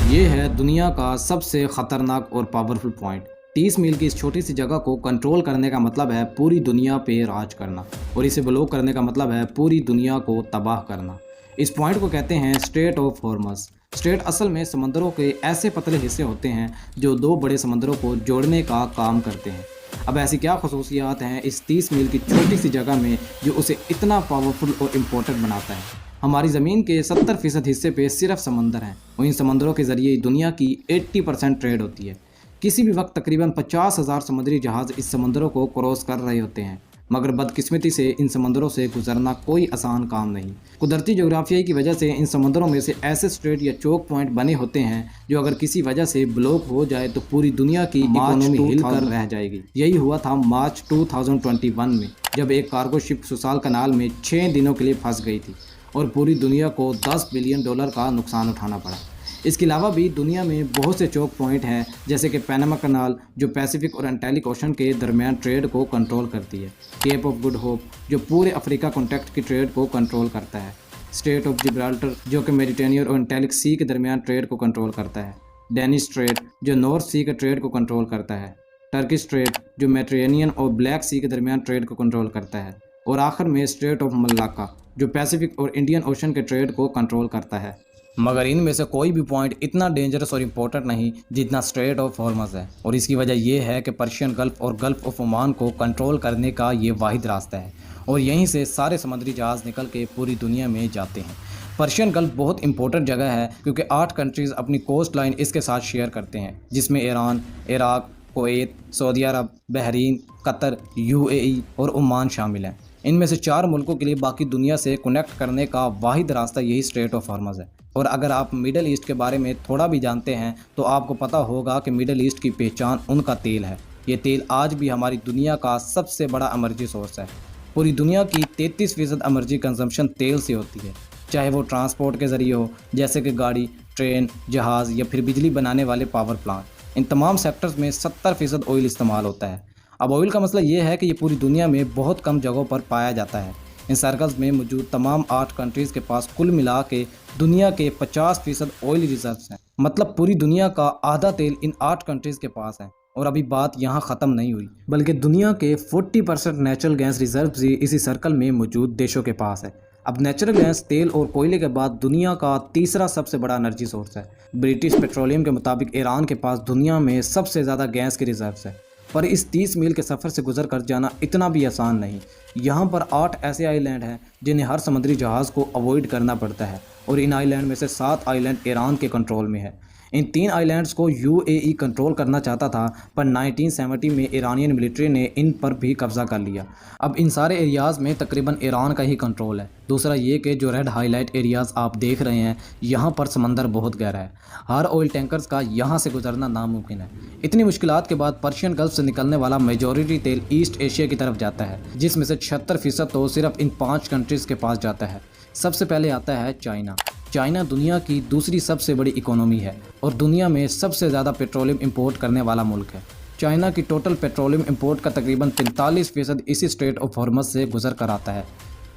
ये है दुनिया का सबसे खतरनाक और पावरफुल पॉइंट। 30 मील की इस छोटी सी जगह को कंट्रोल करने का मतलब है पूरी दुनिया पे राज करना, और इसे ब्लॉक करने का मतलब है पूरी दुनिया को तबाह करना। इस पॉइंट को कहते हैं स्ट्रेट ऑफ हॉर्मज़। स्ट्रेट असल में समंदरों के ऐसे पतले हिस्से होते हैं जो दो बड़े समंदरों को जोड़ने का काम करते हैं। अब ऐसी क्या खसूसियात हैं इस 30 मील की छोटी सी जगह में जो उसे इतना पावरफुल और इम्पोर्टेंट बनाता है। हमारी ज़मीन के 70% हिस्से पे सिर्फ समंदर हैं और इन समंदरों के ज़रिए दुनिया की 80% ट्रेड होती है। किसी भी वक्त तकरीबन 50,000 समुद्री जहाज़ इस समंदरों को क्रॉस कर रहे होते हैं, मगर बदकिस्मती से इन समंदरों से गुजरना कोई आसान काम नहीं। कुदरती जोग्राफिया की वजह से इन समंदरों में से ऐसे स्ट्रेट या चोक पॉइंट बने होते हैं जो अगर किसी वजह से ब्लॉक हो जाए तो पूरी दुनिया की इकोनॉमी हिल कर रह जाएगी। यही हुआ था मार्च 2021 में, जब एक कार्गो शिप सुसाल कनाल में 6 दिनों के लिए फंस गई थी और पूरी दुनिया को $10 बिलियन का नुकसान उठाना पड़ा। इसके अलावा भी दुनिया में बहुत से चोक पॉइंट हैं, जैसे कि पैनामा कनाल जो पैसिफिक और एंटार्क्टिक ओशन के दरमियान ट्रेड को कंट्रोल करती है, केप ऑफ गुड होप जो पूरे अफ्रीका कॉन्टेक्ट की ट्रेड को कंट्रोल करता है, स्ट्रेट ऑफ जिब्राल्टर जो कि मेडिटेरियन और एंटार्क्टिक सी के दरमियान ट्रेड को कंट्रोल करता है, डेनिस स्ट्रेट जो नॉर्थ सी के ट्रेड को कंट्रोल करता है, टर्की स्ट्रेट जो मेडिटेरेनियन और ब्लैक सी के दरमियान ट्रेड को कंट्रोल करता है, और आखिर में स्ट्रेट ऑफ मलाक्का जो पैसिफिक और इंडियन ओशन के ट्रेड को कंट्रोल करता है। मगर इनमें से कोई भी पॉइंट इतना डेंजरस और इम्पोर्टेंट नहीं जितना स्ट्रेट ऑफ हॉर्मज़ है, और इसकी वजह यह है कि पर्शियन गल्फ और गल्फ ऑफ ओमान को कंट्रोल करने का ये वाहिद रास्ता है, और यहीं से सारे समुद्री जहाज़ निकल के पूरी दुनिया में जाते हैं। पर्शियन गल्फ बहुत इंपॉर्टेंट जगह है क्योंकि 8 कंट्रीज़ अपनी कोस्ट लाइन इसके साथ शेयर करते हैं, जिसमें ईरान, इराक, कुवैत, सऊदी अरब, बहरीन, कतर, यूएई और ओमान शामिल हैं। इनमें से 4 मुल्कों के लिए बाकी दुनिया से कनेक्ट करने का वाहिद रास्ता यही स्ट्रेट ऑफ हॉर्मज़ है। और अगर आप मिडल ईस्ट के बारे में थोड़ा भी जानते हैं तो आपको पता होगा कि मिडल ईस्ट की पहचान उनका तेल है। ये तेल आज भी हमारी दुनिया का सबसे बड़ा एनर्जी सोर्स है। पूरी दुनिया की 33% एनर्जी कंजम्पशन तेल से होती है, चाहे वो ट्रांसपोर्ट के ज़रिए हो जैसे कि गाड़ी, ट्रेन, जहाज़ या फिर बिजली बनाने वाले पावर प्लांट। इन तमाम सेक्टर्स में 70% ऑयल इस्तेमाल होता है। अब ऑयल का मसला ये है कि ये पूरी दुनिया में बहुत कम जगहों पर पाया जाता है। इन सर्कल्स में मौजूद तमाम 8 कंट्रीज़ के पास कुल मिला के दुनिया के 50% ऑयल रिजर्व्स हैं। मतलब पूरी दुनिया का आधा तेल इन 8 कंट्रीज़ के पास है। और अभी बात यहाँ ख़त्म नहीं हुई, बल्कि दुनिया के 40% नेचुरल गैस रिजर्व भी इसी सर्कल में मौजूद देशों के पास है। अब नेचुरल गैस, तेल और कोयले के बाद दुनिया का तीसरा सबसे बड़ा एनर्जी सोर्स है। ब्रिटिश पेट्रोलियम के मुताबिक ईरान के पास दुनिया में सबसे ज़्यादा गैस के रिजर्व्स है। पर इस 30 मील के सफ़र से गुजर कर जाना इतना भी आसान नहीं। यहाँ पर 8 ऐसे आइलैंड हैं जिन्हें हर समुद्री जहाज़ को अवॉइड करना पड़ता है, और इन आइलैंड में से 7 आइलैंड ईरान के कंट्रोल में है। इन 3 आइलैंड्स को यूएई कंट्रोल करना चाहता था, पर 1970 में ईरानियन मिलिट्री ने इन पर भी कब्ज़ा कर लिया। अब इन सारे एरियाज़ में तकरीबन ईरान का ही कंट्रोल है। दूसरा ये कि जो रेड हाईलाइट एरियाज़ आप देख रहे हैं, यहाँ पर समंदर बहुत गहरा है। हर ऑयल टैंकर्स का यहाँ से गुजरना नामुमकिन है। इतनी मुश्किलात के बाद पर्शियन गल्फ से निकलने वाला मेजॉरिटी तेल ईस्ट एशिया की तरफ जाता है, जिसमें से 76% तो सिर्फ इन 5 कंट्रीज़ के पास जाता है। सबसे पहले आता है चाइना। चाइना दुनिया की दूसरी सबसे बड़ी इकोनॉमी है और दुनिया में सबसे ज़्यादा पेट्रोलियम इंपोर्ट करने वाला मुल्क है। चाइना की टोटल पेट्रोलियम इंपोर्ट का तकरीबन 43% इसी स्ट्रेट ऑफ हॉर्मज़ से गुजर कर आता है।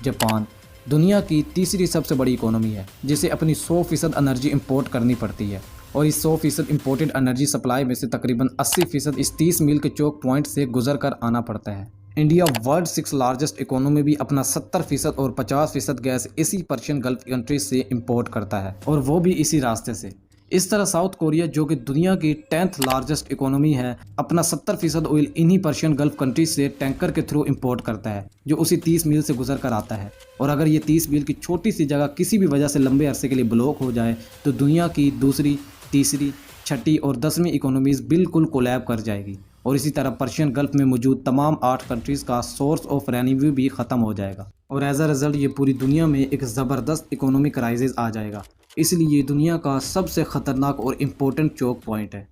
जापान दुनिया की तीसरी सबसे बड़ी इकोनॉमी है, जिसे अपनी 100% एनर्जी इंपोर्ट करनी पड़ती है, और इस 100% इंपोर्टेड एनर्जी सप्लाई में से तकरीबन 80% इस 30 मील के चोक पॉइंट से गुजर कर आना पड़ता है। इंडिया वर्ल्ड 6 लार्जेस्ट इकोनॉमी भी अपना 70% और 50% गैस इसी पर्शियन गल्फ कंट्रीज से इंपोर्ट करता है, और वो भी इसी रास्ते से। इस तरह साउथ कोरिया जो कि दुनिया की 10th लार्जेस्ट इकोनॉमी है, अपना 70% ऑयल इन्हीं पर्शियन गल्फ कंट्रीज से टैंकर के थ्रू इंपोर्ट करता है, जो उसी 30 मील से गुजर कर आता है। और अगर ये 30 मील की छोटी सी जगह किसी भी वजह से लंबे अरसे के लिए ब्लॉक हो जाए तो दुनिया की दूसरी, तीसरी, छठी और 10वीं इकोनॉमीज़ बिल्कुल कोलैब कर जाएगी, और इसी तरह पर्शियन गल्फ में मौजूद तमाम 8 कंट्रीज़ का सोर्स ऑफ रेवेन्यू भी ख़त्म हो जाएगा, और एज अ रिज़ल्ट ये पूरी दुनिया में एक ज़बरदस्त इकोनॉमिक क्राइसिस आ जाएगा। इसलिए ये दुनिया का सबसे ख़तरनाक और इम्पोर्टेंट चोक पॉइंट है।